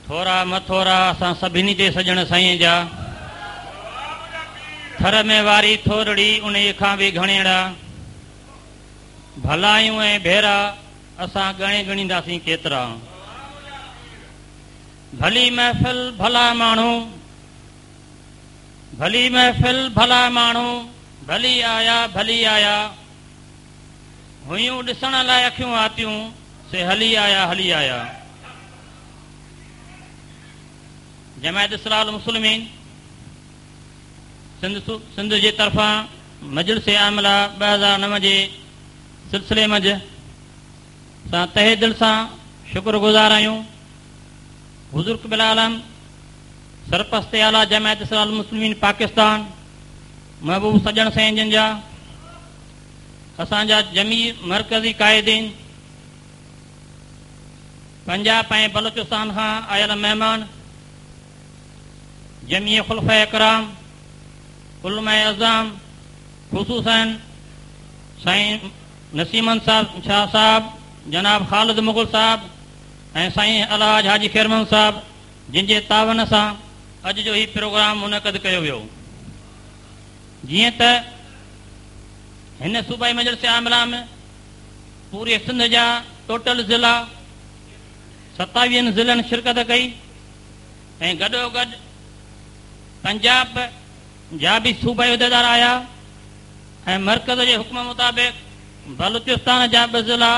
थोरा मथोरा असां सभिनी ते सजण साईं जा, थर में वारी थोरड़ी उन खां बि घणेड़ा, भलायूं ऐं भेरा असां गणे गणींदासीं केतिरा। भली महफ़िल भला माण्हू, भली महफ़िल भला माण्हू, भली आया हुयूं ॾिसण लाइ अखियूं आतियूं, से हली आया। जमायत इस्लाहुल मुस्लिमीन सिंध जे तरफ़ां मजलिस आमला 2009 जे सिलसिले मंझि असां तहे दिलि सां शुक्रगुज़ार आहियूं हुज़ूर क़िबला आलम सरपरस्त आला जमायत इस्लाहुल मुस्लिमीन पाकिस्तान महबूब सजण साईं जिन जा, असांजा जमी मरकज़ी क़ाइदीन, पंजाब ऐं बलोचिस्तान खां आयल महिमान, जमी खुलफ़ाए इकराम, उलमाए अज़ाम, ख़ुसूसन साईं नसीमन शाह साहब, जनाब ख़ालिद मुग़ल साहब ऐं साईं अलहाज हाजी खैरमन साहब, जिन जे तावन सां अॼु जो ही प्रोग्राम मुनक़द कयो वियो। जीअं त हिन सूबाई मजलिस आमला में पूरे सिंध जा टोटल ज़िला 27 ज़िलनि शिरकत कई ऐं गॾोगॾु पंजाब जा बि सूबाई उहिदेदार आया ऐं मरकज़ जे हुक्म मुताबिक़ बलूचिस्तान जा 2 ज़िला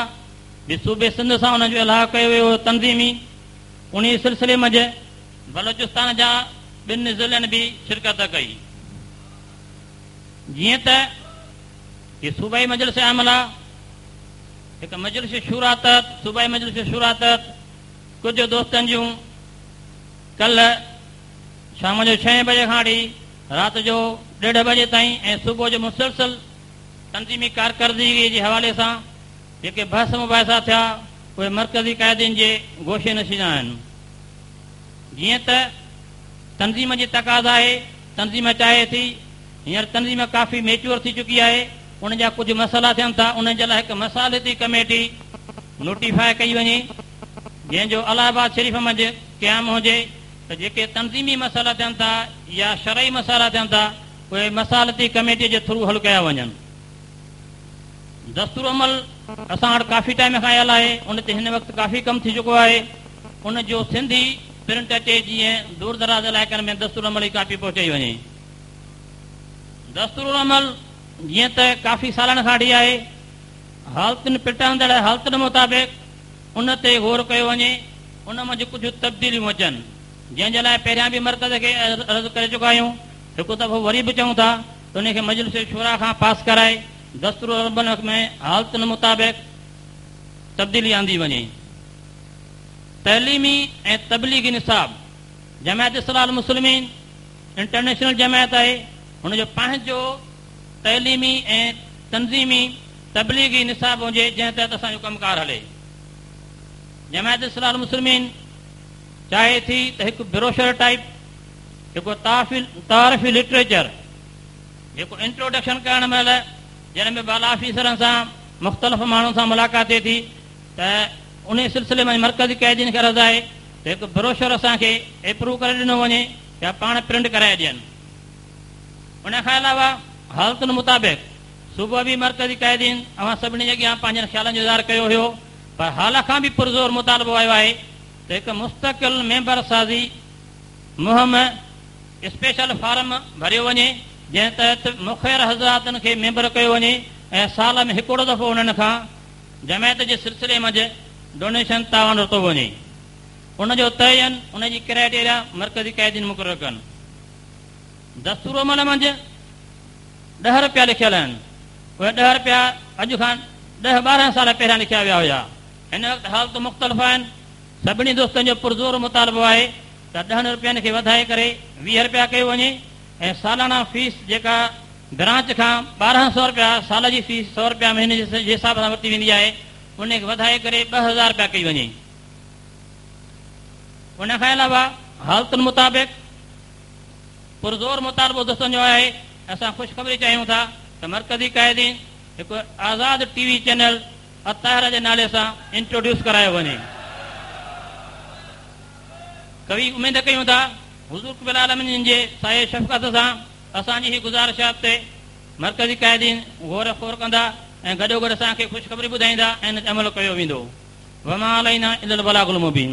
बि सूबे सिंध सां उन जो इलाह कयो वियो तंज़ीमी। उन सिलसिले मंझि बलूचिस्तान जा 2 ज़िलनि बि शिरकत कई। जीअं त ये सूबाई मजलिस आमला हिकु मजलिस शूरा तहत, सूबाई मजलिस शूरा तहत कुझु दोस्तनि जूं कल्ह शाम जो 6 बजे खां वठी राति जो 1:30 बजे ताईं ऐं सुबुह जो मुसलसल तंज़ीमी कारकर्दगी जे हवाले सां जेके बहस मुबाहिसा थिया उहे मरकज़ी क़ाइदीन जे गोशे नशीन आहिनि। जीअं त तंज़ीम जी तक़ाज़ा आहे, तंज़ीम चाहे थी, हींअर तंज़ीम काफ़ी मेच्योर थी चुकी आहे, उन जा कुझु मसइला थियनि था, उन जे लाइ हिकु मसालती कमेटी नोटिफाए कई वञे जंहिंजो इलाहाबाद शरीफ़ मंझि क़याम हुजे त जेके तंज़ीमी मसइला थियनि था या शरई मसइला थियनि था उहे मसालती कमेटीअ जे थ्रू हल कया वञनि। दस्तूर अमल असां वटि काफ़ी टाइम खां आयल आहे, उन ते हिन वक़्तु काफ़ी कमु थी चुको आहे। उन जो सिंधी प्रिंट अचे जीअं दूर दराज इलाइक़नि में दस्तूर अमल जी कापी पहुचाई वञे। दस्तूर अमल जीअं त काफ़ी सालनि खां वठी आहे, हालतुनि पिटाईंदड़ हालतुनि मुताबिक़ उन ते गौर कयो वञे, उन मंझि कुझु तब्दीलियूं अचनि, जंहिंजे लाइ पहिरियां बि मरकज़ खे अर्ज़ु करे चुका आहियूं। हिकु दफ़ो वरी बि चऊं था त उनखे मजलिस शूरा खां पास कराए दस्तूर अमल में हालतुनि मुताबिक़ तब्दीली आंदी वञे। तइलीमी ऐं तबलीगी निसाब जमायत इस्लाहुल मुस्लिमीन इंटरनेशनल जमायत आहे, हुनजो पंहिंजो तइलीमी ऐं तंज़ीमी तबलीगी निसाब हुजे जंहिं तहत असांजो कमकार हले। जमायत इस्लाहुल मुस्लिमीन चाहे थी त हिकु ब्रोशर टाइप, हिकु तारीफ़ी लिटरेचर जेको इंट्रोडक्शन करण महिल जंहिं में बाला ऑफिसरनि सां मुख़्तलिफ़ माण्हुनि सां मुलाक़ात थिए थी त उन सिलसिले में मरकज़ी क़ाइदीन खे अर्ज़ु आहे त हिकु ब्रोशर असांखे एप्रूव करे ॾिनो वञे या पाण प्रिंट कराए ॾियनि। उन खां अलावा हालतुनि मुताबिक़ सुबुह बि मरकज़ी क़ाइदीन अवां सभिनी जे अॻियां पंहिंजनि ख़्यालनि जो इज़हार कयो हुयो, पर हाल खां बि पुरज़ोर मुतालबो आयो आहे त हिकु मुस्तक़िल मेंबर साज़ी मुहिम स्पेशल फार्म भरियो वञे जंहिं तहत मुख़ैर हज़रातनि खे मेंबर कयो वञे ऐं साल में हिकिड़ो दफ़ो उन्हनि खां जमायत जे सिलसिले मंझि डोनेशन तावन वरितो वञे। उनजो तयन उनजी क्राइटेरिया मरकज़ी क़ाइदीन मुक़ररु कनि। दस्तूर अमल मंझि 10 रुपया लिखियल आहिनि, उहे 10 रुपया अॼु खां 10-12 साल पहिरियां लिखिया विया हुया। हिन वक़्तु हालत मुख़्तलिफ़ आहिनि। सभिनी दोस्तनि जो पुरज़ोर मुतालबो आहे त 10 रुपयनि खे वधाए करे 20 रुपया कयो वञे ऐं सालाना फीस जेका ब्रांच खां 1200 रुपया साल जी फीस 100 रुपया महीने जे हिसाब सां वरिती वेंदी आहे, उनखे वधाए करे 2000 रुपया कई वञे। उन खां अलावा हालतुनि मुताबिक़ पुरज़ोर मुतालबो दोस्तनि जो आहे, असां ख़ुशख़बरी चाहियूं था त मरकज़ी क़ाइदीन हिकु आज़ाद टीवी चैनल अताहिर जे नाले सां इंट्रोड्यूस करायो वञे। कवि उमेद कयूं था हुज़ूर क़ुल आलमीन जे साए शफ़क़त सां असांजी ही गुज़ारिशात ते मरकज़ी क़ाइदीन गौर ख़ौर कंदा ऐं गॾो गॾु असांखे ख़ुशख़बरी ॿुधाईंदा ऐं इन ते अमल कयो वेंदो। वमा अलैना इल्लल बलागुल मुबीन।